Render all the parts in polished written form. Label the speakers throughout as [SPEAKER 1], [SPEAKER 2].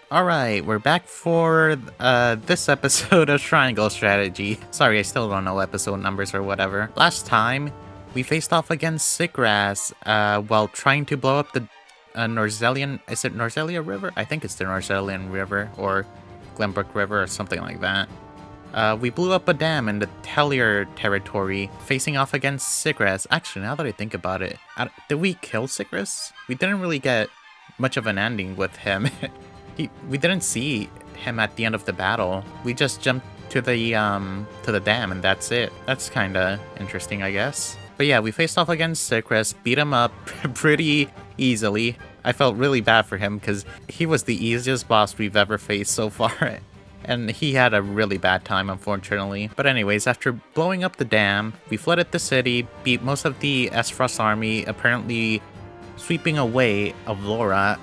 [SPEAKER 1] Alright, we're back for this episode of Triangle Strategy. Sorry, I still don't know episode numbers or whatever. Last time, we faced off against Sigras while trying to blow up the Norzelian... Is it Norzelia River? I think it's the Norzelian River, or Glenbrook River, or something like that. We blew up a dam in the Tellier territory, facing off against Sigras. Actually, now that I think about it, did we kill Sigras? We didn't really get much of an ending with him. We didn't see him at the end of the battle. We just jumped to the dam and that's it. That's kinda interesting, I guess. But yeah, we faced off against Sigras, beat him up pretty easily. I felt really bad for him because he was the easiest boss we've ever faced so far. And he had a really bad time, unfortunately. But anyways, after blowing up the dam, we flooded the city, beat most of the Esfrost army, apparently sweeping away Avlora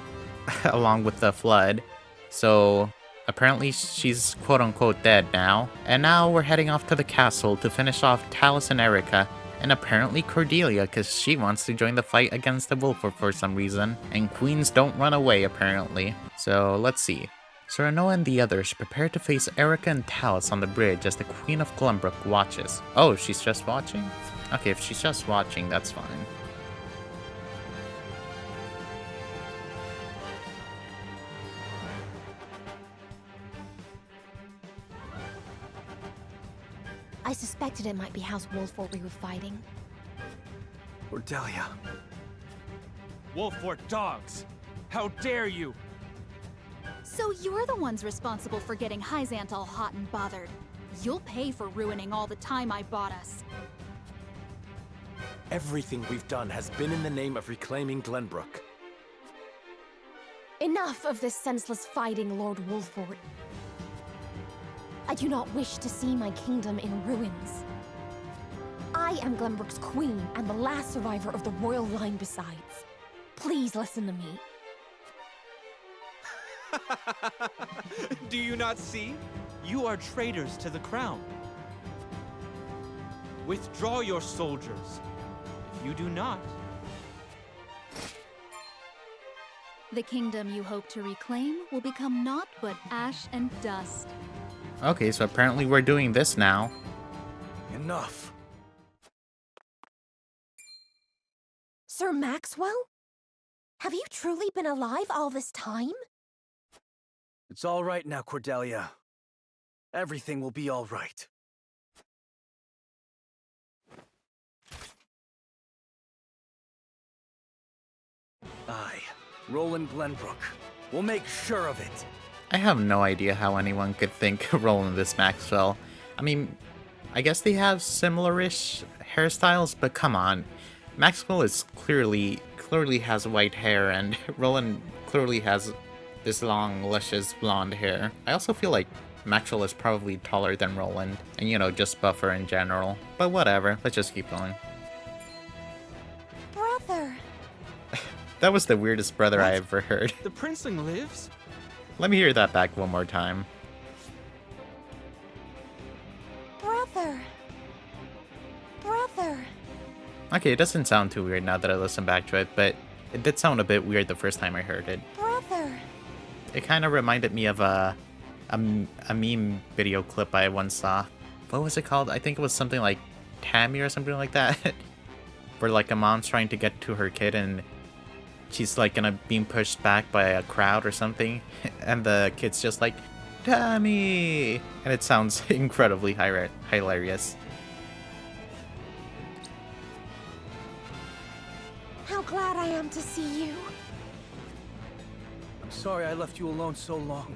[SPEAKER 1] along with the flood. So apparently she's quote-unquote dead now. And now we're heading off to the castle to finish off Talus and Erica, and apparently Cordelia, because she wants to join the fight against the wolf for some reason. And queens don't run away, apparently. So let's see. Serenoa and the others prepare to face Erica and Talus on the bridge as the Queen of Glenbrook watches. Oh, she's just watching? Okay, if she's just watching, that's fine.
[SPEAKER 2] I suspected it might be House Wolfort we were fighting.
[SPEAKER 3] Cordelia.
[SPEAKER 4] Wolfort dogs! How dare you!
[SPEAKER 5] So you're the ones responsible for getting Hyzant all hot and bothered. You'll pay for ruining all the time I bought us.
[SPEAKER 3] Everything we've done has been in the name of reclaiming Glenbrook.
[SPEAKER 2] Enough of this senseless fighting, Lord Wolfort. I do not wish to see my kingdom in ruins. I am Glenbrook's queen and the last survivor of the royal line besides. Please listen to me.
[SPEAKER 4] Do you not see? You are traitors to the crown. Withdraw your soldiers. If you do not...
[SPEAKER 5] The kingdom you hope to reclaim will become naught but ash and dust.
[SPEAKER 1] Okay, so apparently we're doing this now.
[SPEAKER 3] Enough.
[SPEAKER 2] Sir Maxwell? Have you truly been alive all this time?
[SPEAKER 3] It's all right now, Cordelia. Everything will be all right. I, Roland Glenbrook, will make sure of it.
[SPEAKER 1] I have no idea how anyone could think Roland is Maxwell. I mean, I guess they have similar-ish hairstyles, but come on. Maxwell is clearly has white hair, and Roland clearly has this long, luscious blonde hair. I also feel like Maxwell is probably taller than Roland, and you know, just buffer in general. But whatever, let's just keep going.
[SPEAKER 2] Brother!
[SPEAKER 1] That was the weirdest brother I
[SPEAKER 4] What?
[SPEAKER 1] ever heard.
[SPEAKER 4] The princeling lives?
[SPEAKER 1] Let me hear that back one more time.
[SPEAKER 2] Brother! Brother!
[SPEAKER 1] Okay, it doesn't sound too weird now that I listen back to it, but it did sound a bit weird the first time I heard it.
[SPEAKER 2] Brother!
[SPEAKER 1] It kind of reminded me of a meme video clip I once saw. What was it called? I think it was something like Tammy or something like that. Where like a mom's trying to get to her kid and she's like being pushed back by a crowd or something. And the kid's just like, Tammy! And it sounds incredibly hilarious.
[SPEAKER 2] How glad I am to see you.
[SPEAKER 3] I'm sorry I left you alone so long.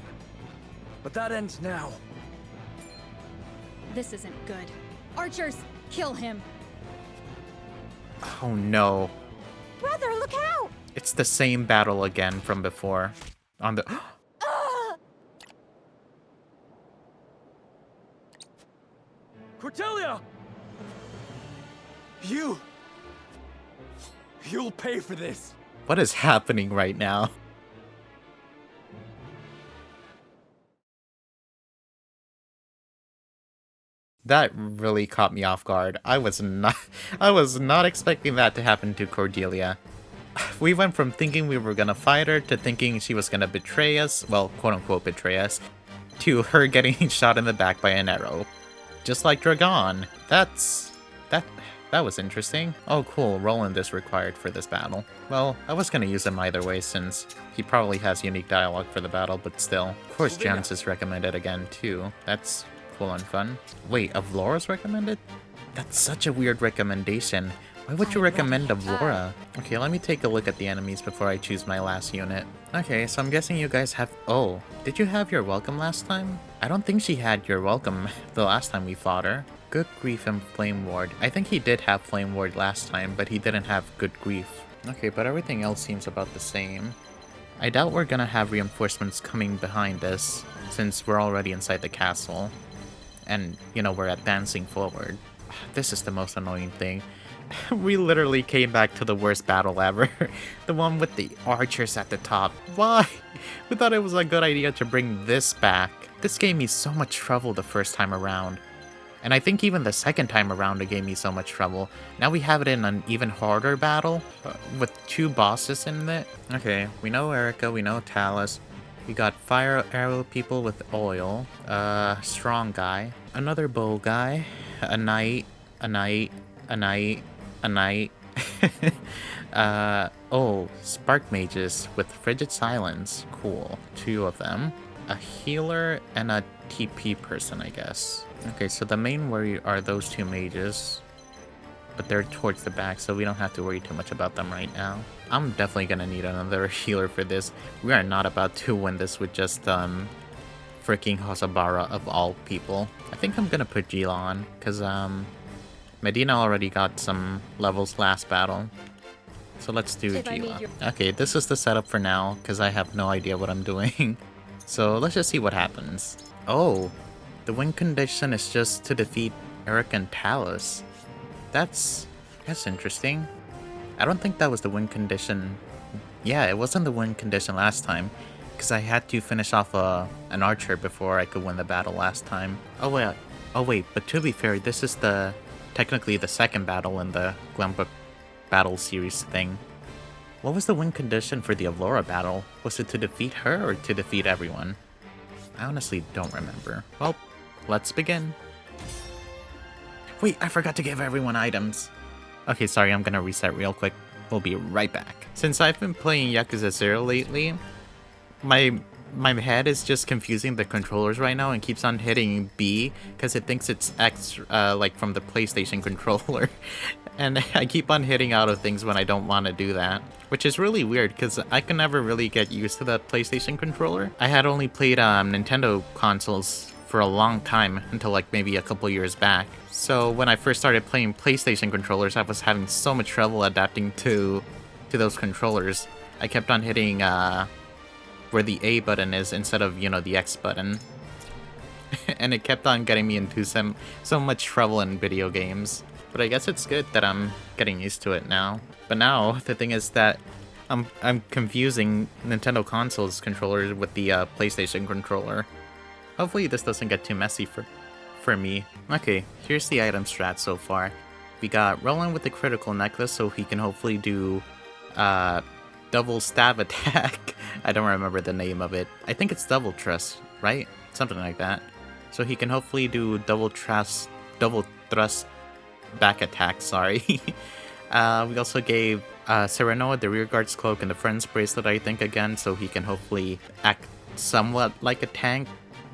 [SPEAKER 3] But that ends now.
[SPEAKER 5] This isn't good. Archers, kill him!
[SPEAKER 1] Oh no.
[SPEAKER 2] Brother, look out!
[SPEAKER 1] It's the same battle again from before. On the...
[SPEAKER 3] Cordelia! You'll pay for this.
[SPEAKER 1] What is happening right now? That really caught me off guard. I was not expecting that to happen to Cordelia. We went from thinking we were gonna fight her to thinking she was gonna betray us, well, quote-unquote betray us, to her getting shot in the back by an arrow. Just like Dragon. That was interesting. Oh cool, Roland is required for this battle. Well, I was gonna use him either way since he probably has unique dialogue for the battle, but still. Of course Jans is recommended again too. That's cool and fun. Wait, Avlora's recommended? That's such a weird recommendation. Why would you recommend Avlora? Okay, let me take a look at the enemies before I choose my last unit. Okay, so I'm guessing you guys have... Oh, did you have your welcome last time? I don't think she had your welcome the last time we fought her. Good Grief and Flame Ward. I think he did have Flame Ward last time, but he didn't have Good Grief. Okay, but everything else seems about the same. I doubt we're gonna have reinforcements coming behind us, since we're already inside the castle. And, you know, we're advancing forward. This is the most annoying thing. We literally came back to the worst battle ever. The one with the archers at the top. Why? We thought it was a good idea to bring this back. This gave me so much trouble the first time around. And I think even the second time around it gave me so much trouble. Now we have it in an even harder battle, with 2 bosses in it. Okay, we know Erica, we know Talus. We got fire arrow people with oil. Strong guy. Another bow guy. A knight. A knight. A knight. A knight. Oh, spark mages with frigid silence. Cool. 2 of them. A healer and a TP person, I guess. Okay, so the main worry are those 2 mages, but they're towards the back, so we don't have to worry too much about them right now. I'm definitely gonna need another healer for this. We are not about to win this with just, freaking Hosabara of all people. I think I'm gonna put Gila on, because, Medina already got some levels last battle. So let's do Gila. Okay, this is the setup for now, because I have no idea what I'm doing. So let's just see what happens. Oh! The win condition is just to defeat Eric and Talus. That's interesting. I don't think that was the win condition. Yeah, it wasn't the win condition last time, because I had to finish off an archer before I could win the battle last time. Oh wait, but to be fair, this is technically the second battle in the Glenbrook battle series thing. What was the win condition for the Avlora battle? Was it to defeat her or to defeat everyone? I honestly don't remember. Well, let's begin. Wait, I forgot to give everyone items. Okay, sorry, I'm gonna reset real quick. We'll be right back. Since I've been playing Yakuza 0 lately, my head is just confusing the controllers right now and keeps on hitting B because it thinks it's X, like from the PlayStation controller. And I keep on hitting out of things when I don't want to do that, which is really weird because I can never really get used to the PlayStation controller. I had only played Nintendo consoles for a long time until like maybe a couple years back. So when I first started playing PlayStation controllers, I was having so much trouble adapting to those controllers. I kept on hitting where the A button is instead of, you know, the X button. And it kept on getting me into so much trouble in video games. But I guess it's good that I'm getting used to it now. But now, the thing is that I'm confusing Nintendo consoles controller with the PlayStation controller. Hopefully this doesn't get too messy for me. Okay, here's the item strat so far. We got Roland with the critical necklace, so he can hopefully do double stab attack. I don't remember the name of it. I think it's double thrust, right? Something like that. So he can hopefully do double thrust back attack, sorry. We also gave Serenoa the rear guard's cloak and the friend's bracelet, I think, again, so he can hopefully act somewhat like a tank,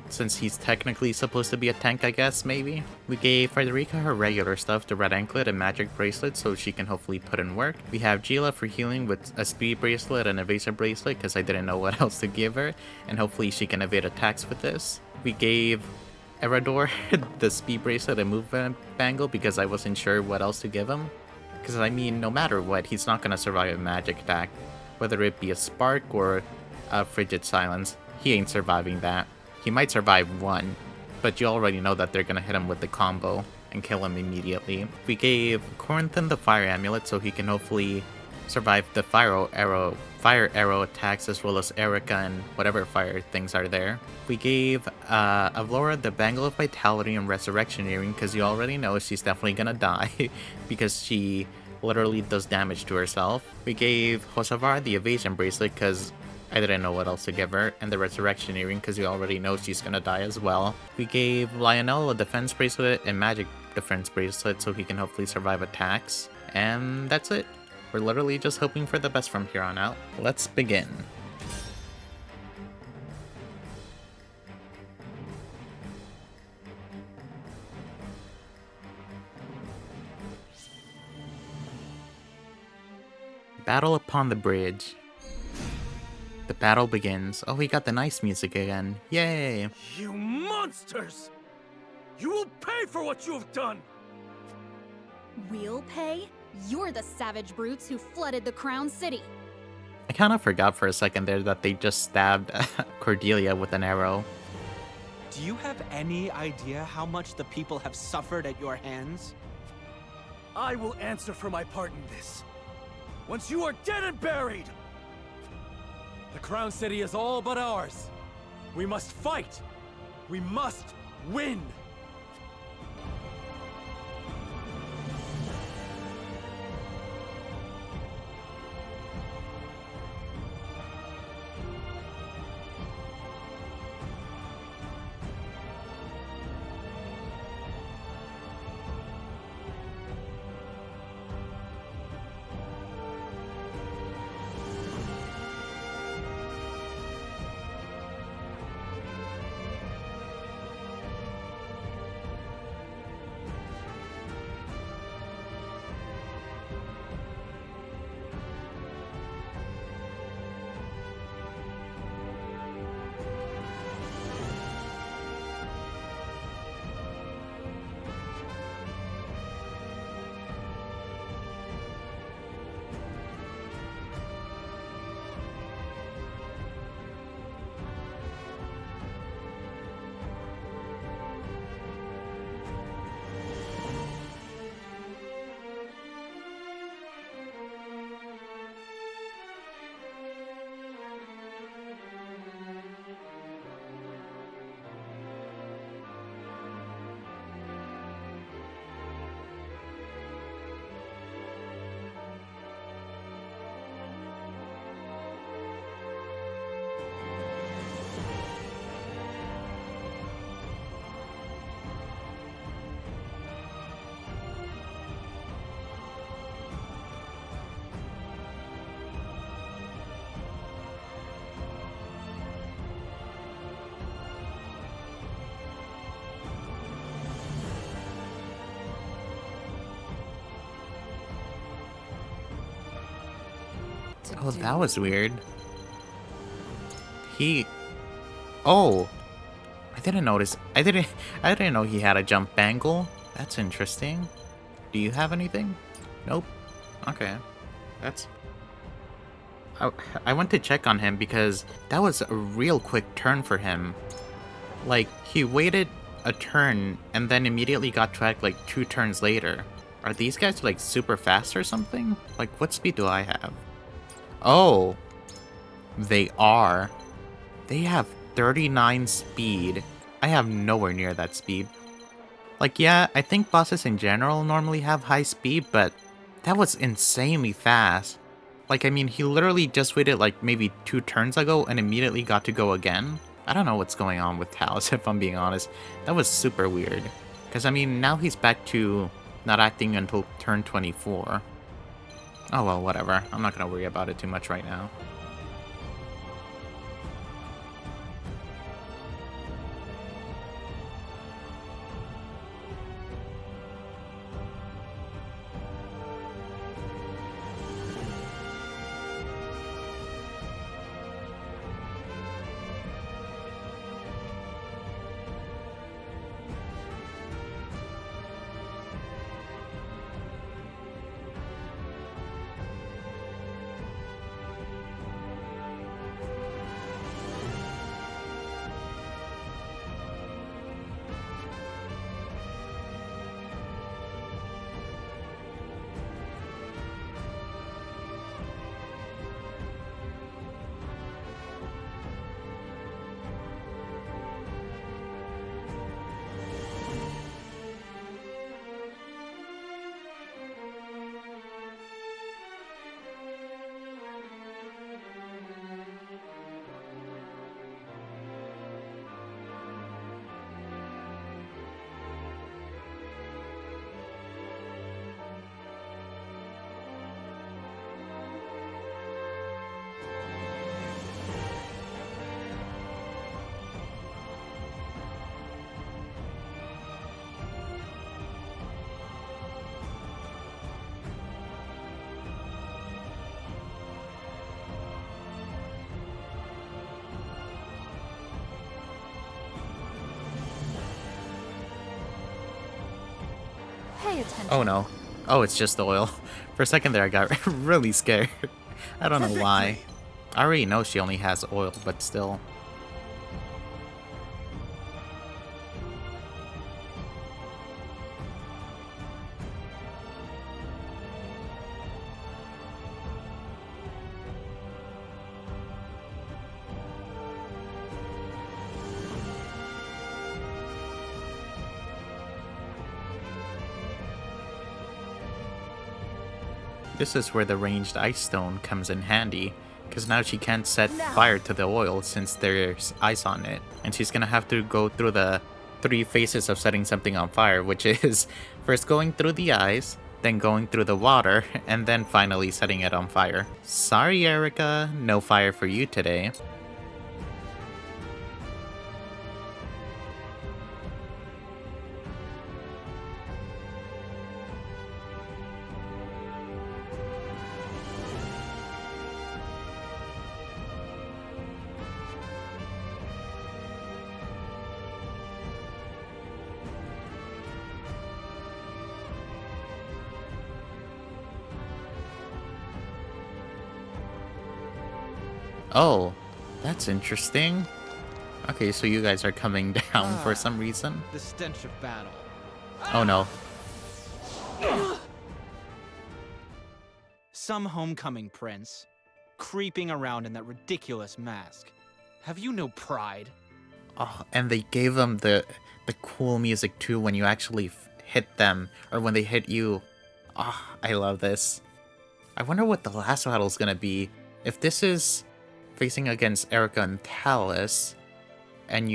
[SPEAKER 1] since he's technically supposed to be a tank, I guess, maybe. We gave Frederica her regular stuff, the red anklet and magic bracelet, so she can hopefully put in work. We have Gila for healing with a speed bracelet and evasive bracelet, because I didn't know what else to give her, and hopefully she can evade attacks with this. We gave Erador the speed bracelet and movement bangle, because I wasn't sure what else to give him. Because, I mean, no matter what, he's not going to survive a magic attack. Whether it be a spark or a frigid silence, he ain't surviving that. He might survive one, but you already know that they're gonna hit him with the combo and kill him immediately. We gave Corinthan the fire amulet so he can hopefully survive the fire arrow attacks, as well as Erica and whatever fire things are there. We gave Avlora the bangle of vitality and resurrection earring, because you already know she's definitely gonna die because she literally does damage to herself. We gave Hosavar the evasion bracelet because I didn't know what else to give her, and the resurrection earring because we already know she's gonna die as well. We gave Lionel a defense bracelet and magic defense bracelet so he can hopefully survive attacks. And that's it. We're literally just hoping for the best from here on out. Let's begin. Battle upon the bridge. The battle begins. Oh, we got the nice music again. Yay!
[SPEAKER 3] You monsters! You will pay for what you have done!
[SPEAKER 5] We'll pay? You're the savage brutes who flooded the Crown City.
[SPEAKER 1] I kind of forgot for a second there that they just stabbed Cordelia with an arrow.
[SPEAKER 4] Do you have any idea how much the people have suffered at your hands?
[SPEAKER 3] I will answer for my part in this. Once you are dead and buried! The Crown City is all but ours. We must fight! We must win!
[SPEAKER 1] Oh, that was weird. Oh! I didn't notice. I didn't know he had a jump angle. That's interesting. Do you have anything? Nope. Okay. I went to check on him because that was a real quick turn for him. Like, he waited a turn and then immediately got to act like 2 turns later. Are these guys like super fast or something? Like, what speed do I have? Oh, they are. They have 39 speed. I have nowhere near that speed. Like, yeah, I think bosses in general normally have high speed, but that was insanely fast. Like, I mean, he literally just waited like maybe 2 turns ago and immediately got to go again. I don't know what's going on with Talos, if I'm being honest. That was super weird. Because, I mean, now he's back to not acting until turn 24. Oh well, whatever. I'm not gonna worry about it too much right now.
[SPEAKER 5] Pay attention.
[SPEAKER 1] Oh no. Oh, it's just oil. For a second there, I got really scared. I don't know why. I already know she only has oil, but still. This is where the ranged ice stone comes in handy, because now she can't set fire to the oil since there's ice on it. And she's gonna have to go through the 3 phases of setting something on fire, which is first going through the ice, then going through the water, and then finally setting it on fire. Sorry, Erica, no fire for you today. Oh, that's interesting. Okay, so you guys are coming down for some reason.
[SPEAKER 4] The stench of battle.
[SPEAKER 1] Oh no.
[SPEAKER 4] Some homecoming prince, creeping around in that ridiculous mask. Have you no pride?
[SPEAKER 1] Oh, and they gave them the cool music too when you actually hit them, or when they hit you. Oh, I love this. I wonder what the last battle is gonna be. If this is facing against Erica and Talus, and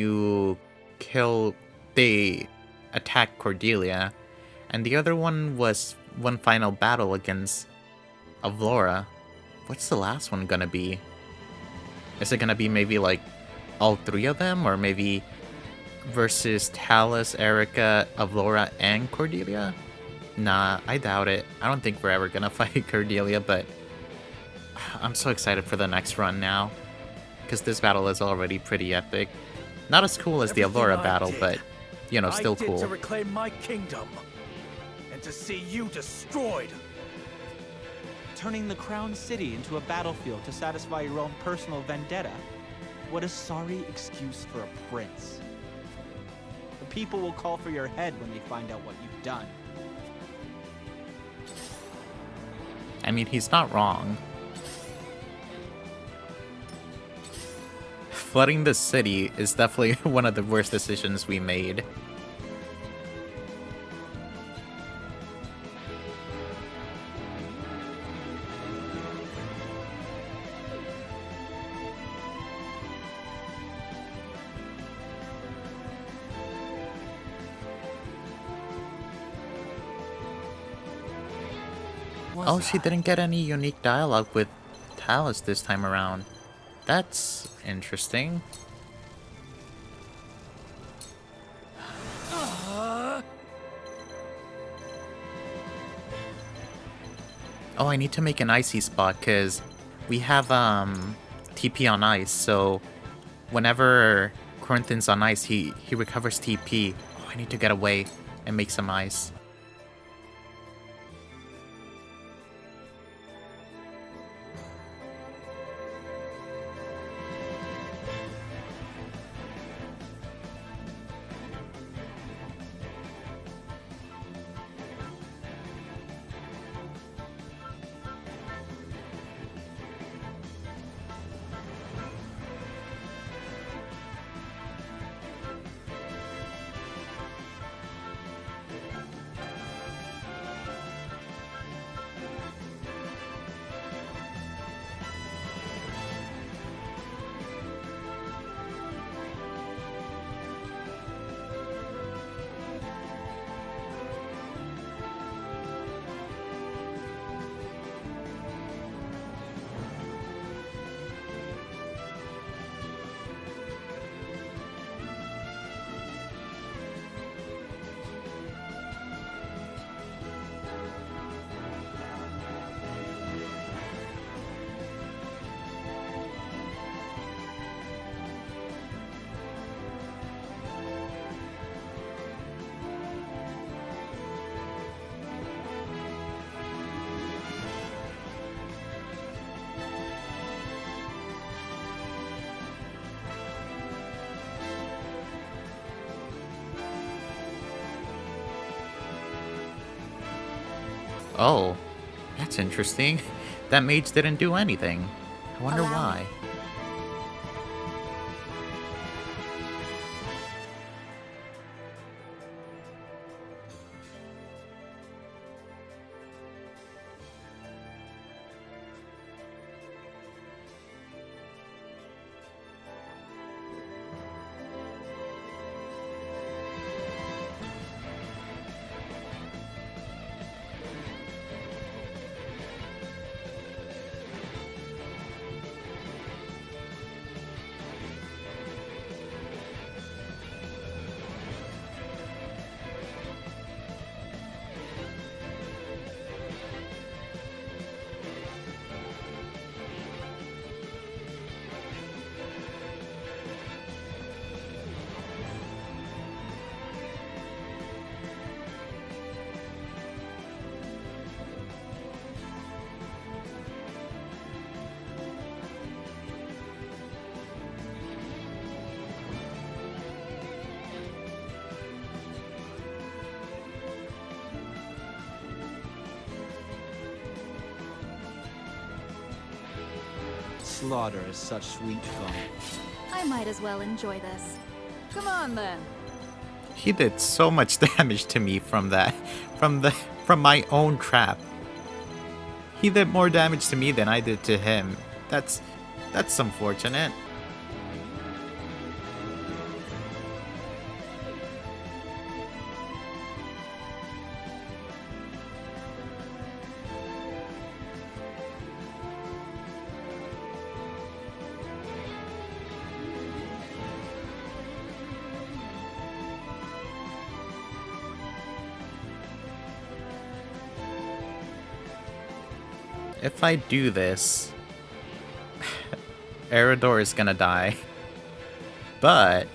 [SPEAKER 1] they attack Cordelia, and the other one was one final battle against Avlora. What's the last one gonna be? Is it gonna be maybe like all 3 of them, or maybe versus Talus, Erica, Avlora, and Cordelia? Nah, I doubt it. I don't think we're ever gonna fight Cordelia, but I'm so excited for the next run now, because this battle is already pretty epic. Not as cool as the Avlora battle, but, you know, still cool.
[SPEAKER 3] I did to reclaim my kingdom, and to see you destroyed.
[SPEAKER 4] Turning the crown city into a battlefield to satisfy your own personal vendetta. What a sorry excuse for a prince. The people will call for your head when they find out what you've done.
[SPEAKER 1] I mean, he's not wrong. Flooding the city is definitely one of the worst decisions we made. Oh, she didn't get any unique dialogue with Talus this time around. That's interesting. Oh, I need to make an icy spot because we have TP on ice, so whenever Corinthon's on ice, he recovers TP. Oh, I need to get away and make some ice. Oh, that's interesting. That mage didn't do anything. I wonder
[SPEAKER 2] Allow
[SPEAKER 1] why.
[SPEAKER 2] me.
[SPEAKER 4] Slaughter is such sweet fun.
[SPEAKER 5] I might as well enjoy this.
[SPEAKER 6] Come on then.
[SPEAKER 1] He did so much damage to me from that, from my own trap. He did more damage to me than I did to him. That's unfortunate. If I do this, Eridor is gonna die. But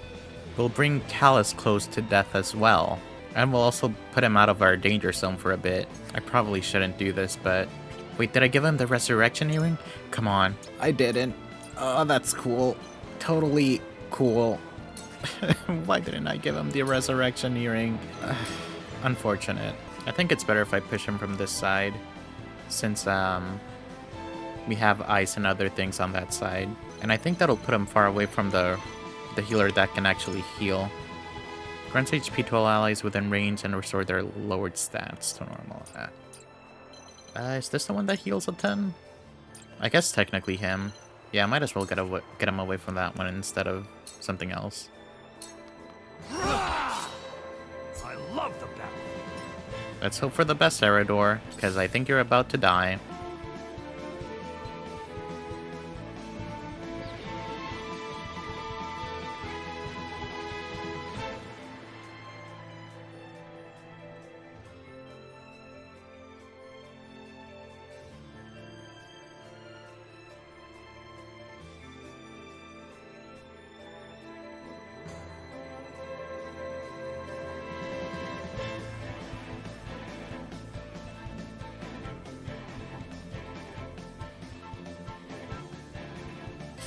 [SPEAKER 1] we'll bring Callus close to death as well. And we'll also put him out of our danger zone for a bit. I probably shouldn't do this, but... Wait, did I give him the resurrection earring? Come on. I didn't. Oh, that's cool. Totally cool. Why didn't I give him the resurrection earring? Unfortunate. I think it's better if I push him from this side. Since we have ice and other things on that side. And I think that'll put him far away from the healer that can actually heal. Grants HP to all allies within range and restore their lowered stats to normal. Is this the one that heals a 10? I guess technically him. Yeah, I might as well get him away from that one instead of something else.
[SPEAKER 3] I love the battle.
[SPEAKER 1] Let's hope for the best, Eridor, because I think you're about to die.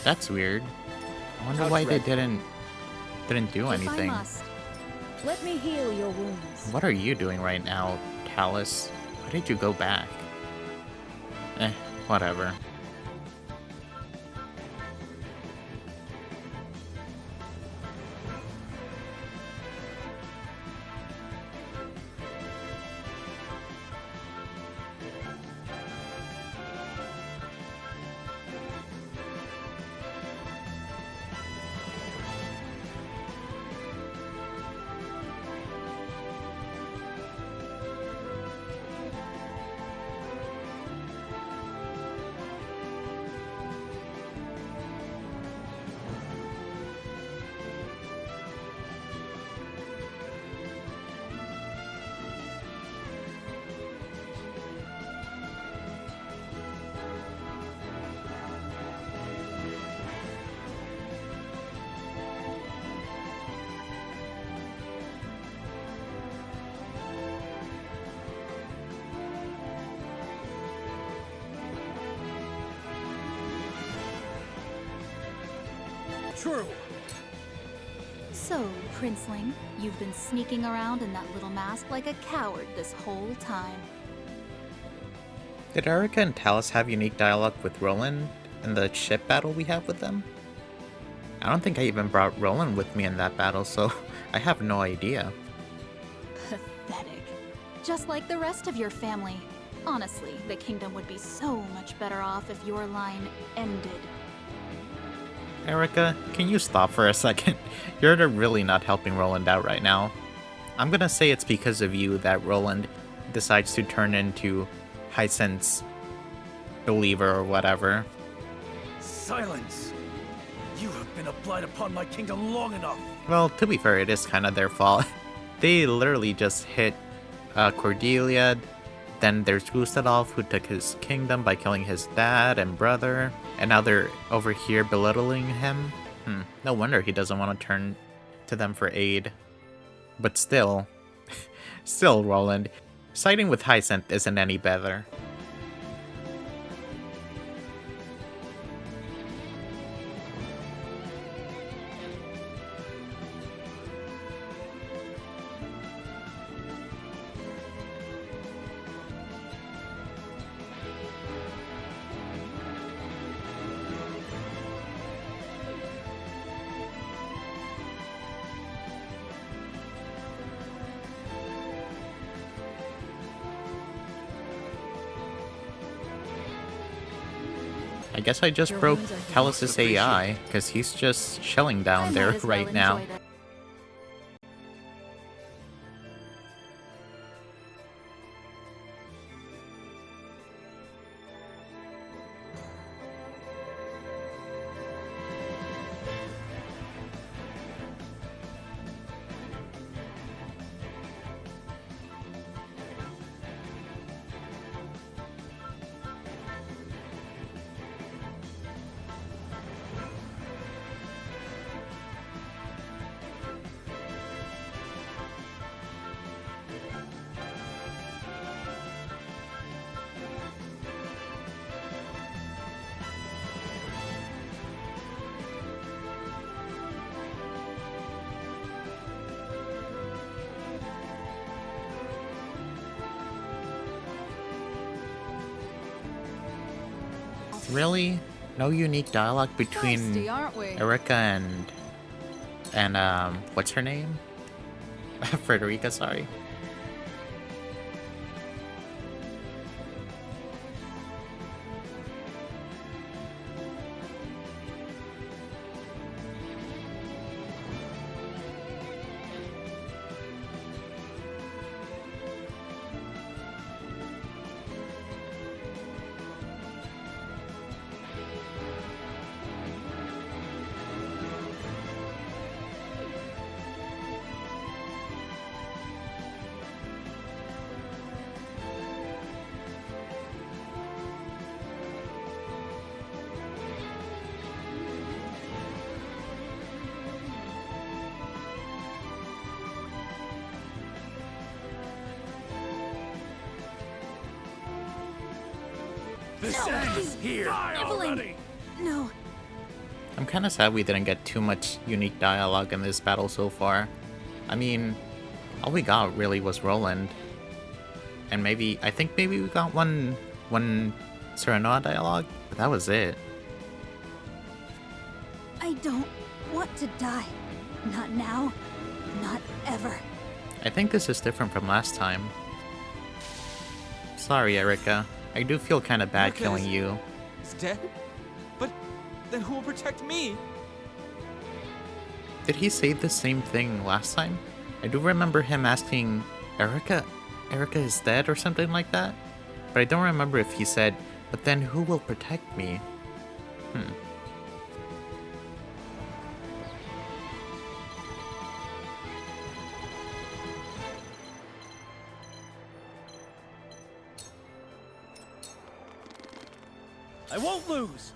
[SPEAKER 1] That's weird. I wonder why they didn't do
[SPEAKER 5] If I
[SPEAKER 1] anything.
[SPEAKER 5] must.
[SPEAKER 6] Let me heal your wounds.
[SPEAKER 1] What are you doing right now, Callus? Why did you go back? Whatever.
[SPEAKER 3] True.
[SPEAKER 5] So, Princeling, you've been sneaking around in that little mask like a coward this whole time.
[SPEAKER 1] Did Erica and Talus have unique dialogue with Roland in the ship battle we have with them? I don't think I even brought Roland with me in that battle, so I have no idea.
[SPEAKER 5] Pathetic. Just like the rest of your family. Honestly, the kingdom would be so much better off if your line ended.
[SPEAKER 1] Erica, can you stop for a second? You're really not helping Roland out right now. I'm gonna say it's because of you that Roland decides to turn into Hyacinth's believer or whatever.
[SPEAKER 3] Silence! You have been a blight upon my kingdom long enough!
[SPEAKER 1] Well, to be fair, it is kind of their fault. They literally just hit Cordelia. Then there's Gustadolf, who took his kingdom by killing his dad and brother. And now they're over here belittling him. No wonder he doesn't want to turn to them for aid. But still, Roland, siding with Hyacinth isn't any better. I guess I just broke Talus's AI, because he's just chilling down there right now. Really? No unique dialogue between
[SPEAKER 6] Thirsty, aren't we?
[SPEAKER 1] Erica and what's her name? Frederica, sorry.
[SPEAKER 3] This ends here! Die
[SPEAKER 5] Evelyn!
[SPEAKER 3] already!
[SPEAKER 5] No.
[SPEAKER 1] I'm kind of sad we didn't get too much unique dialogue in this battle so far. I mean, all we got really was Roland. And I think maybe we got one Serenoa dialogue, but that was it.
[SPEAKER 5] I don't want to die. Not now. Not ever.
[SPEAKER 1] I think this is different from last time. Sorry, Erica. I do feel kind of bad
[SPEAKER 4] Erica
[SPEAKER 1] killing you.
[SPEAKER 4] Is dead? But then who will protect me?
[SPEAKER 1] Did he say the same thing last time? I do remember him asking, Erica is dead or something like that? But I don't remember if he said, but then who will protect me?
[SPEAKER 3] I won't lose!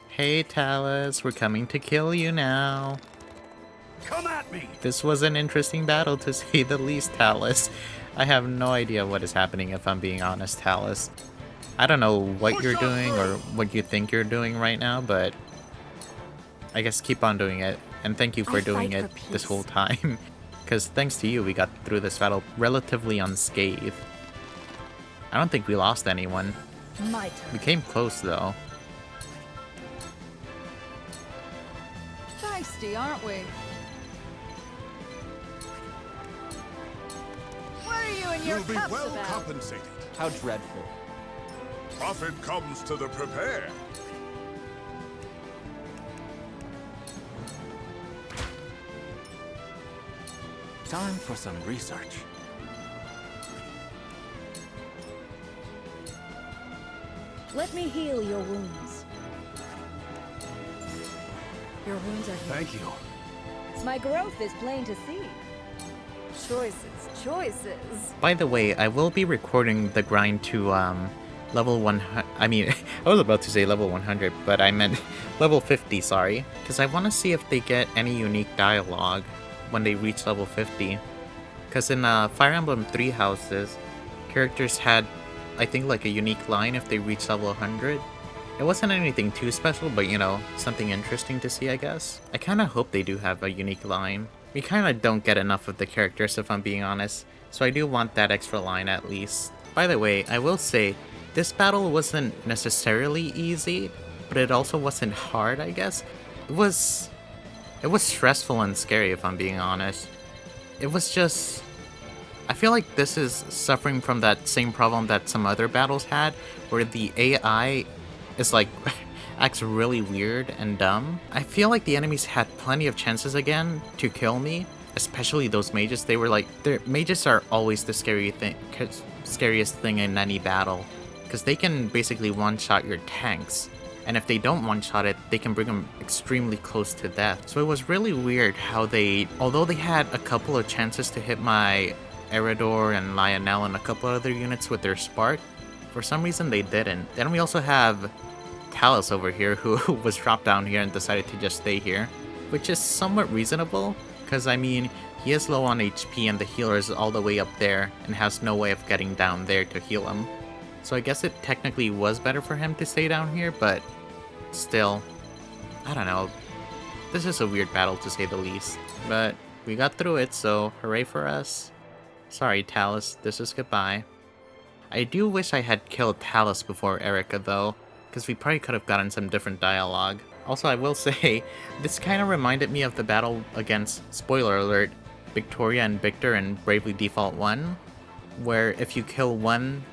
[SPEAKER 1] Hey Talus, we're coming to kill you now.
[SPEAKER 3] Come at me!
[SPEAKER 1] This was an interesting battle to say the least, Talus. I have no idea what is happening if I'm being honest, Talus. I don't know what you're doing or what you think you're doing right now, but I guess keep on doing it. And thank you for
[SPEAKER 2] I
[SPEAKER 1] doing
[SPEAKER 2] fight
[SPEAKER 1] it
[SPEAKER 2] for
[SPEAKER 1] this
[SPEAKER 2] peace.
[SPEAKER 1] whole time. Because thanks to you, we got through this battle relatively unscathed. I don't think we lost anyone.
[SPEAKER 6] My turn.
[SPEAKER 1] We came close though.
[SPEAKER 6] Feisty, aren't we? What are you and your
[SPEAKER 7] You'll be
[SPEAKER 6] cups
[SPEAKER 7] well
[SPEAKER 6] about?
[SPEAKER 7] compensated.
[SPEAKER 4] How dreadful.
[SPEAKER 7] Profit comes to the prepared.
[SPEAKER 3] Time for some research.
[SPEAKER 6] Let me heal your wounds. Your wounds are healed.
[SPEAKER 3] Thank you.
[SPEAKER 6] My growth is plain to see. Choices, choices.
[SPEAKER 1] By the way, I will be recording the grind to level 100. I mean, I was about to say level 100, but I meant level 50, sorry. Because I want to see if they get any unique dialogue when they reach level 50. Because in Fire Emblem 3 Houses, characters had, I think, like a unique line if they reach level 100. It wasn't anything too special, but you know, something interesting to see, I guess. I kind of hope they do have a unique line. We kind of don't get enough of the characters, if I'm being honest, so I do want that extra line at least. By the way, I will say, this battle wasn't necessarily easy, but it also wasn't hard, I guess. It was stressful and scary, if I'm being honest. It was just... I feel like this is suffering from that same problem that some other battles had, where the AI is like... acts really weird and dumb. I feel like the enemies had plenty of chances again to kill me, especially those mages. They were like... mages are always the scariest thing in any battle, because they can basically one-shot your tanks. And if they don't one-shot it, they can bring them extremely close to death. So it was really weird how they, although they had a couple of chances to hit my Eridor and Lionel and a couple other units with their Spark, for some reason they didn't. Then we also have Talus over here who was dropped down here and decided to just stay here, which is somewhat reasonable, because I mean, he is low on HP and the healer is all the way up there and has no way of getting down there to heal him. So I guess it technically was better for him to stay down here, but still, I don't know. This is a weird battle to say the least, but we got through it, so hooray for us. Sorry, Talus, this is goodbye. I do wish I had killed Talus before Erica though, because we probably could have gotten some different dialogue. Also, I will say, this kind of reminded me of the battle against, spoiler alert, Victoria and Victor in Bravely Default 1, where if you kill one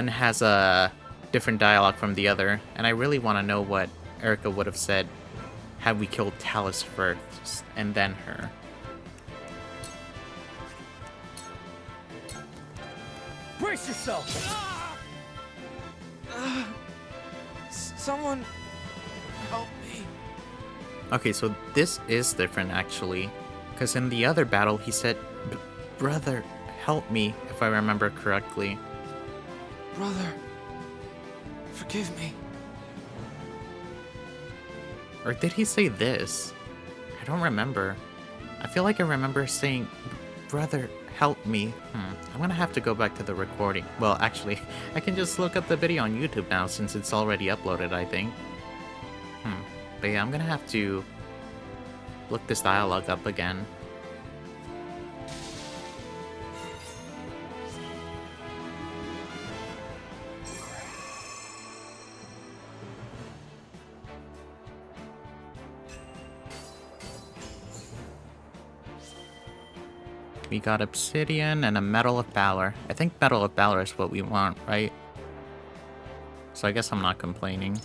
[SPEAKER 1] has a different dialogue from the other, and I really want to know what Erica would have said had we killed Talus first, and then her.
[SPEAKER 3] Brace yourself!
[SPEAKER 8] Someone help me.
[SPEAKER 1] Okay, so this is different actually, because in the other battle he said, "Brother, help me," if I remember correctly.
[SPEAKER 8] Brother, forgive me.
[SPEAKER 1] Or did he say this? I don't remember. I feel like I remember saying, "Brother, help me." I'm gonna have to go back to the recording. Well, actually, I can just look up the video on YouTube now since it's already uploaded, I think. But yeah, I'm gonna have to look this dialogue up again. We got Obsidian and a Medal of Valor. I think Medal of Valor is what we want, right? So I guess I'm not complaining.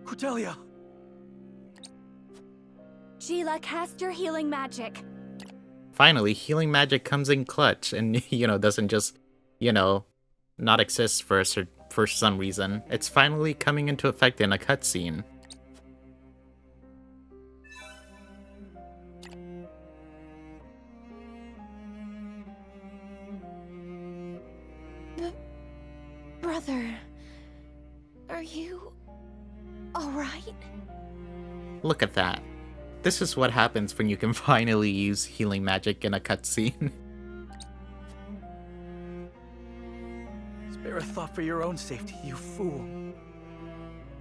[SPEAKER 3] Cordelia!
[SPEAKER 2] Gila, cast your healing magic.
[SPEAKER 1] Finally, healing magic comes in clutch and, doesn't just, not exist for some reason. It's finally coming into effect in a cutscene.
[SPEAKER 2] Brother, are you alright?
[SPEAKER 1] Look at that. This is what happens when you can finally use healing magic in a cutscene.
[SPEAKER 3] thought for your own safety, you fool.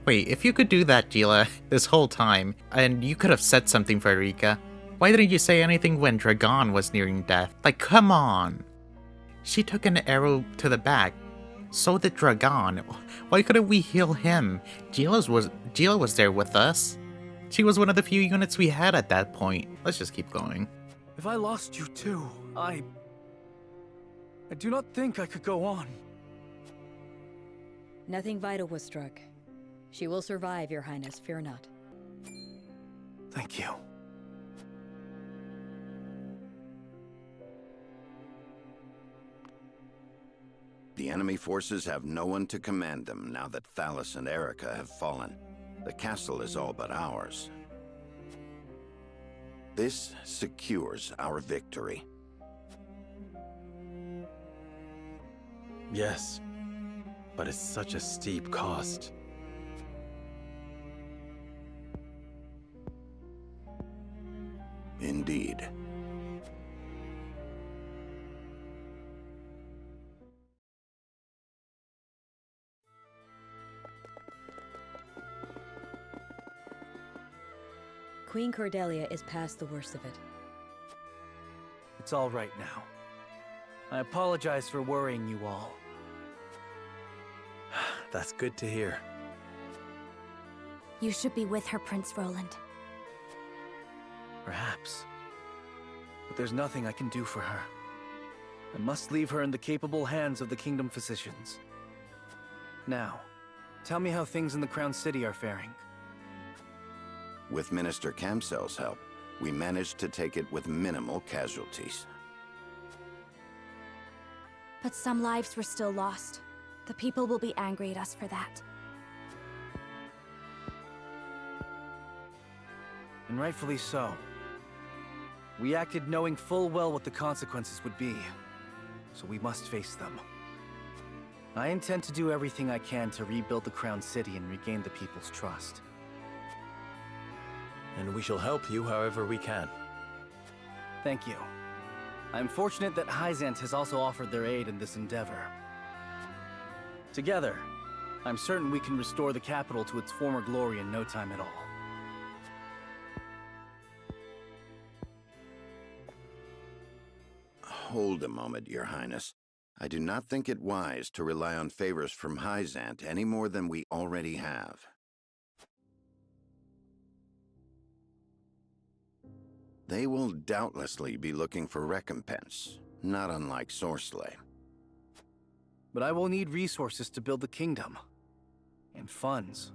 [SPEAKER 1] Wait, if you could do that, Gila, this whole time, and you could have said something for Erika, why didn't you say anything when Dragon was nearing death? Like, come on! She took an arrow to the back. So did Dragon. Why couldn't we heal him? Gila was there with us. She was one of the few units we had at that point. Let's just keep going.
[SPEAKER 3] If I lost you too, I do not think I could go on.
[SPEAKER 6] Nothing vital was struck. She will survive, Your Highness, fear not.
[SPEAKER 3] Thank you.
[SPEAKER 9] The enemy forces have no one to command them now that Thalas and Erika have fallen. The castle is all but ours. This secures our victory.
[SPEAKER 3] Yes, but it's such a steep cost.
[SPEAKER 9] Indeed.
[SPEAKER 6] Queen Cordelia is past the worst of it.
[SPEAKER 3] It's all right now. I apologize for worrying you all. That's good to hear.
[SPEAKER 2] You should be with her, Prince Roland.
[SPEAKER 3] Perhaps. But there's nothing I can do for her. I must leave her in the capable hands of the Kingdom physicians. Now, tell me how things in the Crown City are faring.
[SPEAKER 9] With Minister Kamsel's help, we managed to take it with minimal casualties.
[SPEAKER 2] But some lives were still lost. The people will be angry at us for that.
[SPEAKER 3] And rightfully so. We acted knowing full well what the consequences would be, so we must face them. I intend to do everything I can to rebuild the Crown City and regain the people's trust. And we shall help you however we can. Thank you. I'm fortunate that Hyzant has also offered their aid in this endeavor. Together, I'm certain we can restore the capital to its former glory in no time at all.
[SPEAKER 9] Hold a moment, Your Highness. I do not think it wise to rely on favors from Hyzant any more than we already have. They will doubtlessly be looking for recompense, not unlike Sorcelet.
[SPEAKER 3] But I will need resources to build the kingdom. And funds.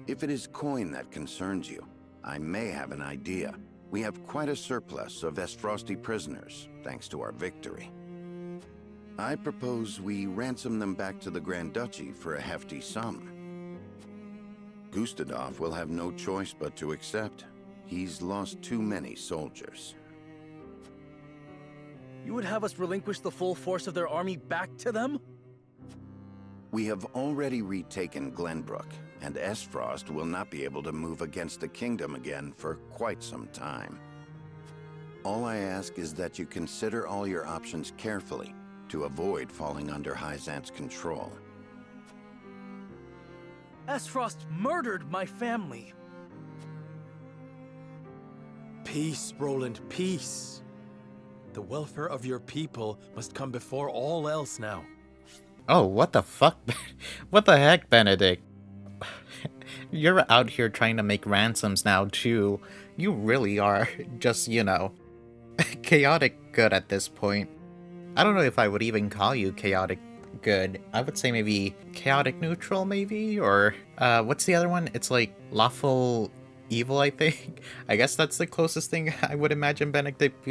[SPEAKER 9] If it is coin that concerns you, I may have an idea. We have quite a surplus of Esfrosti prisoners, thanks to our victory. I propose we ransom them back to the Grand Duchy for a hefty sum. Gustadov will have no choice but to accept. He's lost too many soldiers.
[SPEAKER 3] You would have us relinquish the full force of their army back to them?
[SPEAKER 9] We have already retaken Glenbrook, and Esfrost will not be able to move against the kingdom again for quite some time. All I ask is that you consider all your options carefully to avoid falling under Hyzant's control.
[SPEAKER 3] Esfrost murdered my family.
[SPEAKER 10] Peace, Roland, peace. The welfare of your people must come before all else now.
[SPEAKER 1] Oh, what the fuck? What the heck, Benedict? You're out here trying to make ransoms now, too. You really are just, you know, chaotic good at this point. I don't know if I would even call you chaotic good. I would say maybe chaotic neutral, maybe? Or, what's the other one? It's like lawful evil, I think. I guess that's the closest thing I would imagine Benedict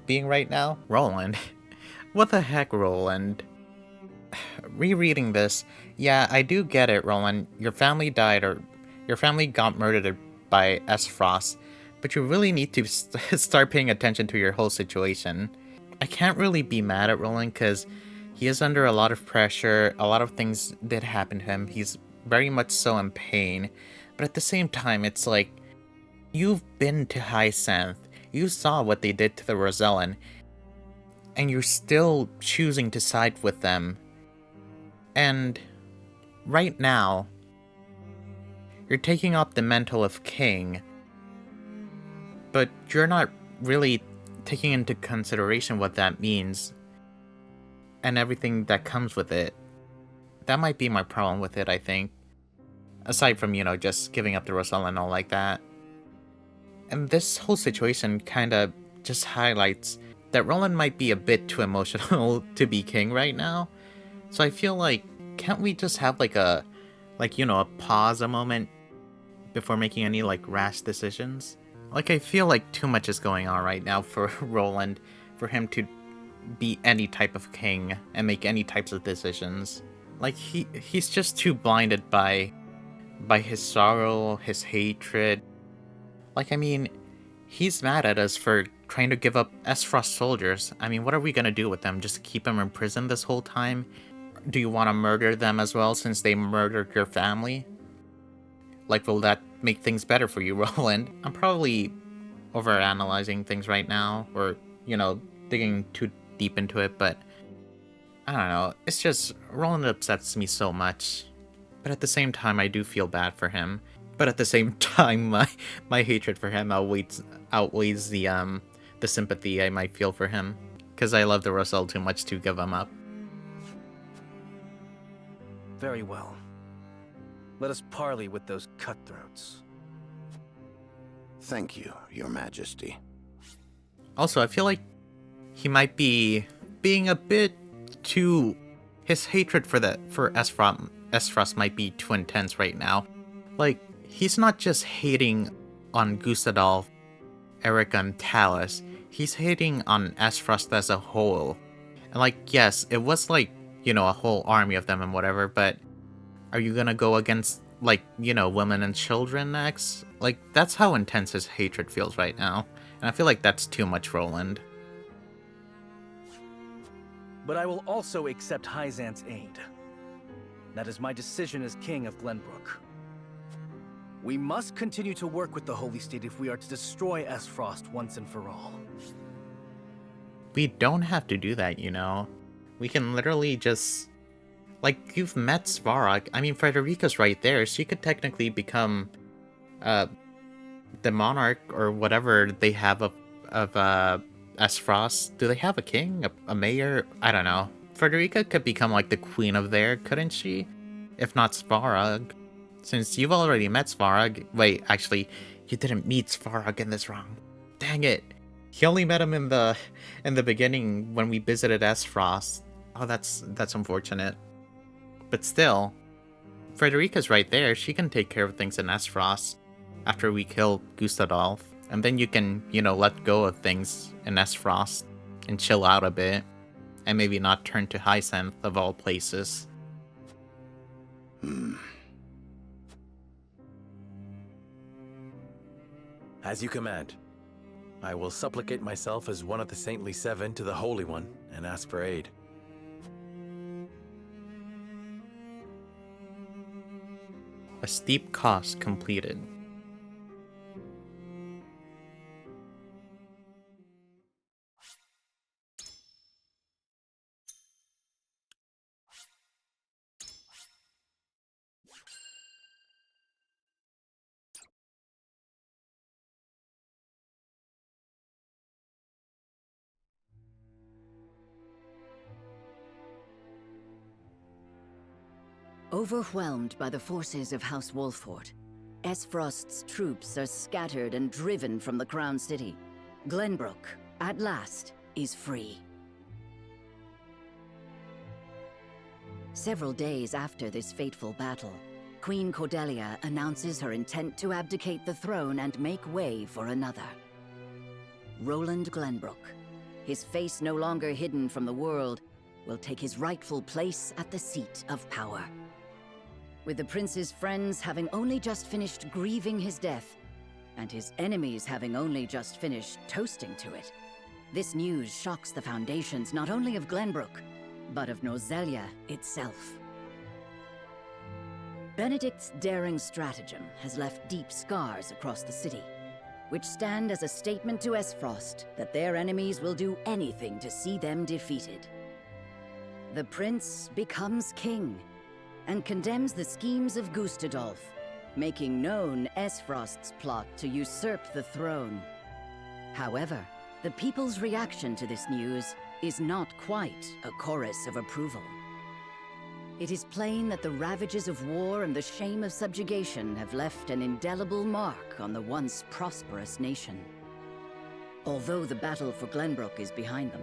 [SPEAKER 1] being right now. Roland. What the heck, Roland? Rereading this, yeah, I do get it, Roland. Your family died, or your family got murdered by Esfrost, but you really need to start paying attention to your whole situation. I can't really be mad at Roland because he is under a lot of pressure. A lot of things did happen to him. He's very much so in pain, but at the same time, it's like, you've been to Hyzant, you saw what they did to the Rosellan, and you're still choosing to side with them. And right now, you're taking up the mantle of king, but you're not really taking into consideration what that means and everything that comes with it. That might be my problem with it, I think. Aside from, just giving up the Rosella and all like that. And this whole situation kind of just highlights that Roland might be a bit too emotional to be king right now. So I feel like, can't we just have a pause a moment before making any rash decisions? I feel like too much is going on right now for Roland, for him to be any type of king and make any types of decisions. He's just too blinded by his sorrow, his hatred. He's mad at us for trying to give up Esfrost soldiers. What are we gonna do with them? Just keep them in prison this whole time? Do you want to murder them as well since they murdered your family? Will that make things better for you, Roland? I'm probably overanalyzing things right now, or, digging too deep into it, but I don't know. It's just, Roland upsets me so much. But at the same time, I do feel bad for him. But at the same time, my hatred for him outweighs the sympathy I might feel for him. Because I love the Roselle too much to give him up.
[SPEAKER 3] Very well. Let us parley with those cutthroats.
[SPEAKER 9] Thank you, Your Majesty.
[SPEAKER 1] Also, I feel like he might be being a bit too... His hatred for Esfrost might be too intense right now. He's not just hating on Gustadolf, Erica, and Talus. He's hating on Esfrost as a whole. And yes, it was a whole army of them and whatever, but are you gonna go against, women and children next? That's how intense his hatred feels right now. And I feel like that's too much, Roland.
[SPEAKER 3] But I will also accept Hyzant's aid. That is my decision as King of Glenbrook. We must continue to work with the Holy State if we are to destroy Esfrost once and for all.
[SPEAKER 1] We don't have to do that, We can literally just... you've met Svarog. Frederica's right there. She could technically become the monarch or whatever they have of Esfrost. Do they have a king? A mayor? I don't know. Frederica could become the queen of there, couldn't she? If not Svarog. Since you've already met Svarog. Wait, actually, you didn't meet Svarog in this wrong. Dang it. You only met him in the beginning when we visited Esfrost. Oh, that's unfortunate. But still, Frederica's right there. She can take care of things in Esfrost after we kill Gustadolf. And then you can, let go of things in Esfrost and chill out a bit. And maybe not turn to Hyzanth of all places.
[SPEAKER 10] As you command. I will supplicate myself as one of the Saintly Seven to the Holy One and ask for aid.
[SPEAKER 1] A steep cost completed.
[SPEAKER 11] Overwhelmed by the forces of House Wolffort, Esfrost's troops are scattered and driven from the Crown City. Glenbrook, at last, is free. Several days after this fateful battle, Queen Cordelia announces her intent to abdicate the throne and make way for another. Roland Glenbrook, his face no longer hidden from the world, will take his rightful place at the seat of power. With the prince's friends having only just finished grieving his death, and his enemies having only just finished toasting to it, this news shocks the foundations not only of Glenbrook, but of Norzelia itself. Benedict's daring stratagem has left deep scars across the city, which stand as a statement to Esfrost that their enemies will do anything to see them defeated. the prince becomes king and condemns the schemes of Gustadolf, making known Esfrost's plot to usurp the throne. However, the people's reaction to this news is not quite a chorus of approval. It is plain that the ravages of war and the shame of subjugation have left an indelible mark on the once prosperous nation. Although the battle for Glenbrook is behind them,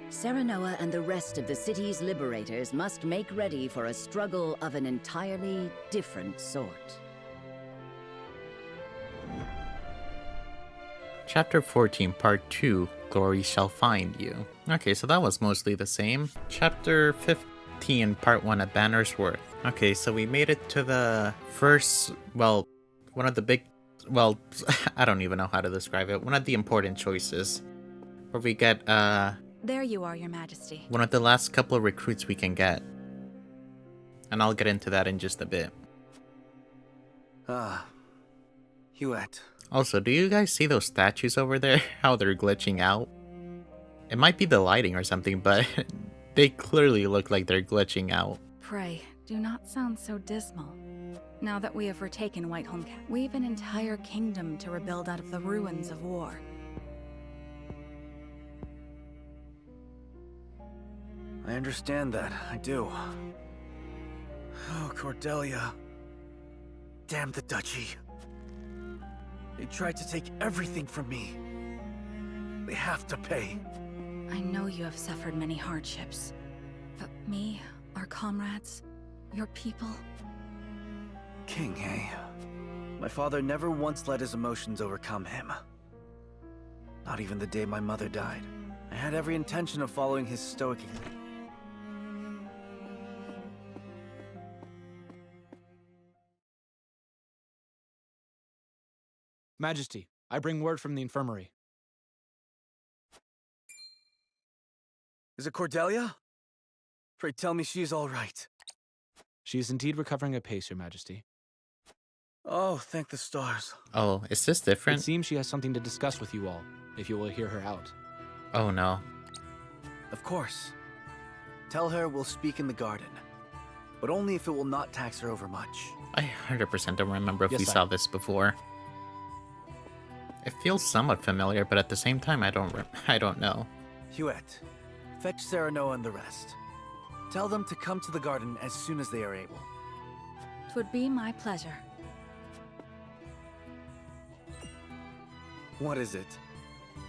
[SPEAKER 11] Serenoa and the rest of the city's liberators must make ready for a struggle of an entirely different sort.
[SPEAKER 1] Chapter 14, Part 2, Glory Shall Find You. Okay, so that was mostly the same. Chapter 15, Part 1, A Banner's Worth. Okay, so we made it to the first, well, one of the big, well, I don't even know how to describe it. One of the important choices. Where we get,
[SPEAKER 5] There you are, Your Majesty.
[SPEAKER 1] one of the last couple of recruits we can get. And I'll get into that in just a bit.
[SPEAKER 8] Ah, Huet.
[SPEAKER 1] Also, do you guys see those statues over there? How they're glitching out? It might be the lighting or something, but they clearly look like they're glitching out.
[SPEAKER 5] Pray, do not sound so dismal. Now that we have retaken Whiteholm, we've an entire kingdom to rebuild out of the ruins of war.
[SPEAKER 8] I understand that, I do. Oh, Cordelia. Damn the duchy. They tried to take everything from me. They have to pay.
[SPEAKER 5] I know you have suffered many hardships. But me, our comrades, your people...
[SPEAKER 8] King, eh? My father never once let his emotions overcome him. Not even the day my mother died. I had every intention of following his stoic...
[SPEAKER 4] Majesty, I bring word from the infirmary.
[SPEAKER 8] Is it Cordelia? Pray tell me she is all right.
[SPEAKER 4] She is indeed recovering apace, Your Majesty.
[SPEAKER 8] Oh, thank the stars.
[SPEAKER 1] Oh, is this
[SPEAKER 4] It
[SPEAKER 1] different?
[SPEAKER 4] seems she has something to discuss with you all, if you will hear her out.
[SPEAKER 1] Oh no.
[SPEAKER 8] Of course. Tell her we'll speak in the garden. But only if it will not tax her over much.
[SPEAKER 1] I 100% don't remember if
[SPEAKER 4] Yes,
[SPEAKER 1] we
[SPEAKER 4] sire.
[SPEAKER 1] saw this before. It feels somewhat familiar, but at the same time, I don't know.
[SPEAKER 8] Huet, fetch Serenoa and the rest. Tell them to come to the garden as soon as they are able.
[SPEAKER 5] 'Twould be my pleasure.
[SPEAKER 8] What is it?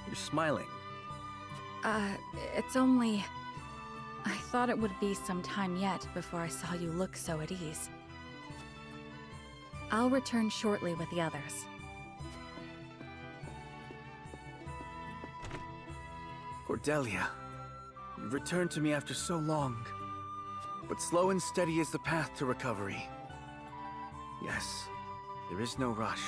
[SPEAKER 8] You're smiling.
[SPEAKER 5] It's only... I thought it would be some time yet before I saw you look so at ease. I'll return shortly with the others.
[SPEAKER 8] Cordelia, you've returned to me after so long. But slow and steady is the path to recovery. Yes, there is no rush.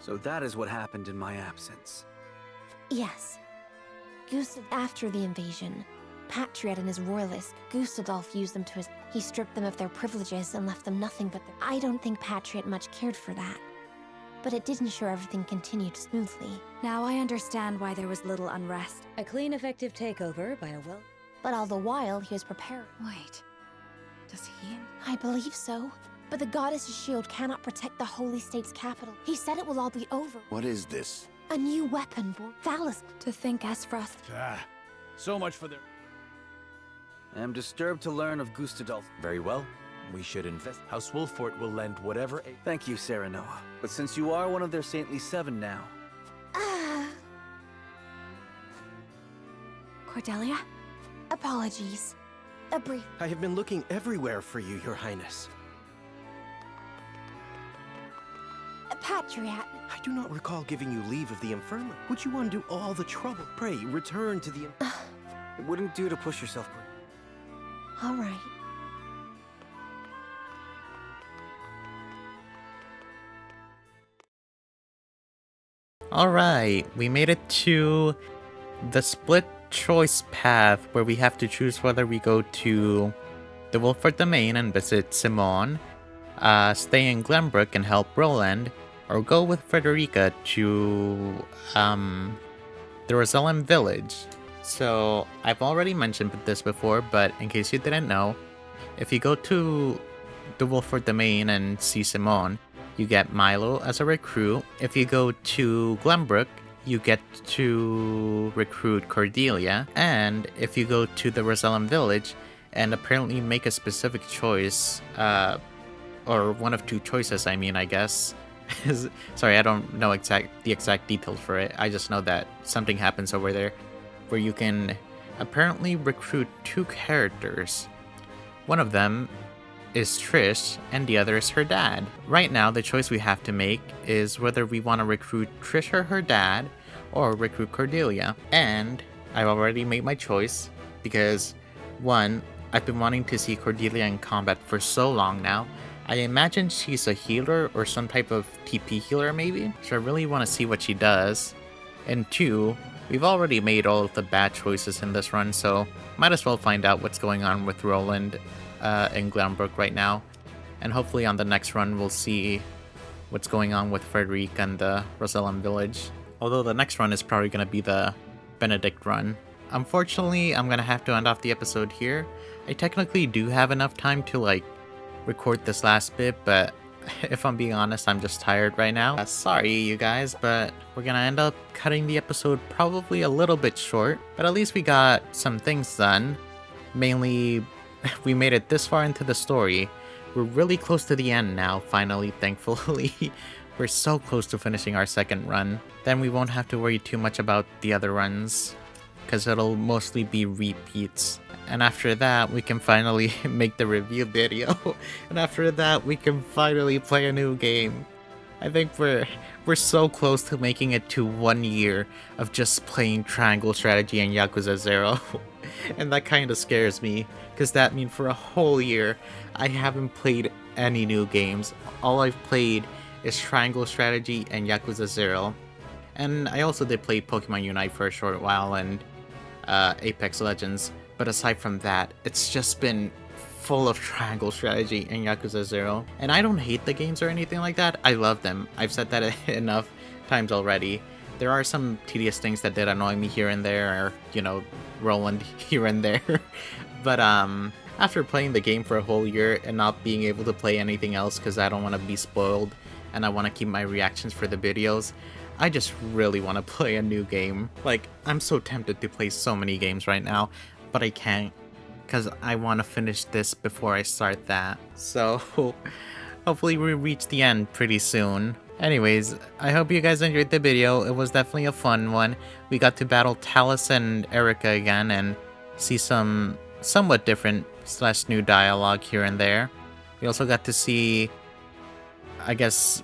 [SPEAKER 8] So that is what happened in my absence.
[SPEAKER 2] Yes. After the invasion, Patriot and his royalists, Gustadolf used them to his... He stripped them of their privileges and left them nothing but their... I don't think Patriot much cared for that. But it did ensure everything continued smoothly.
[SPEAKER 5] Now I understand why there was little unrest.
[SPEAKER 6] A clean, effective takeover by a well...
[SPEAKER 2] But all the while, he was prepared.
[SPEAKER 5] Wait, does he...
[SPEAKER 2] I believe so. But the goddess's shield cannot protect the holy state's capital. He said it will all be over.
[SPEAKER 9] What is this?
[SPEAKER 2] A new weapon, Valis.
[SPEAKER 5] To think Esfrost...
[SPEAKER 3] So much for their...
[SPEAKER 8] I am disturbed to learn of Gustadolf.
[SPEAKER 10] Very well. We should invest. House Wolfort will lend whatever aid.
[SPEAKER 8] Thank you, Serenoa. But since you are one of their saintly 7 now...
[SPEAKER 5] Cordelia?
[SPEAKER 2] Apologies. A brief...
[SPEAKER 12] I have been looking everywhere for you, Your Highness.
[SPEAKER 2] Patriot.
[SPEAKER 12] I do not recall giving you leave of the infirmary. Would you undo all the trouble? Pray, return to the...
[SPEAKER 8] It wouldn't do to push yourself.
[SPEAKER 2] All right.
[SPEAKER 1] Alright, we made it to the split choice path where we have to choose whether we go to the Wolford Domain and visit Simone, stay in Glenbrook and help Roland, or go with Frederica to the Rosellam village. So I've already mentioned this before, but in case you didn't know, if you go to the Wolford Domain and see Simone, you get Milo as a recruit. If you go to Glenbrook, you get to recruit Cordelia. And if you go to the Rosellam village and apparently make a specific choice, or one of two choices, I guess. Sorry, I don't know the exact details for it. I just know that something happens over there where you can apparently recruit two characters. One of them is Trish, and the other is her dad. Right now, the choice we have to make is whether we want to recruit Trish or her dad, or recruit Cordelia. And I've already made my choice, because one, I've been wanting to see Cordelia in combat for so long now. I imagine she's a healer or some type of TP healer maybe, so I really want to see what she does. And two, we've already made all of the bad choices in this run, so might as well find out what's going on with Roland in Glenbrook right now. And hopefully on the next run we'll see what's going on with Frederic and the Rosellam village. Although the next run is probably going to be the Benedict run. Unfortunately, I'm going to have to end off the episode here. I technically do have enough time to record this last bit, but if I'm being honest, I'm just tired right now. Sorry you guys, but we're gonna end up cutting the episode probably a little bit short, but at least we got some things done. Mainly, we made it this far into the story. We're really close to the end now, finally, thankfully. We're so close to finishing our second run. Then we won't have to worry too much about the other runs, because it'll mostly be repeats. And after that, we can finally make the review video. And after that, we can finally play a new game. I think we're so close to making it to 1 year of just playing Triangle Strategy and Yakuza 0. And that kind of scares me, because that means for a whole year, I haven't played any new games. All I've played is Triangle Strategy and Yakuza 0. And I also did play Pokemon Unite for a short while and Apex Legends. But aside from that, it's just been full of Triangle Strategy and Yakuza 0. And I don't hate the games or anything like that. I love them. I've said that enough times already. There are some tedious things that did annoy me here and there, or, Roland here and there. But after playing the game for a whole year and not being able to play anything else because I don't want to be spoiled and I want to keep my reactions for the videos, I just really want to play a new game. I'm so tempted to play so many games right now, but I can't, because I want to finish this before I start that. So, hopefully we reach the end pretty soon. Anyways, I hope you guys enjoyed the video. It was definitely a fun one. We got to battle Talus and Erica again and see some somewhat different / new dialogue here and there. We also got to see, I guess,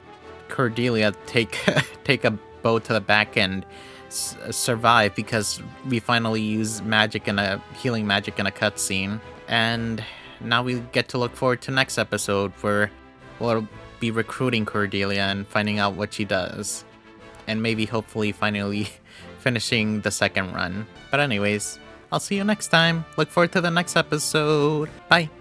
[SPEAKER 1] Cordelia take a bow to the back and survive because we finally use healing magic in a cutscene. And now we get to look forward to next episode where we'll be recruiting Cordelia and finding out what she does, and maybe hopefully finally finishing the second run. But anyways, I'll see you next time. Look forward to the next episode. Bye.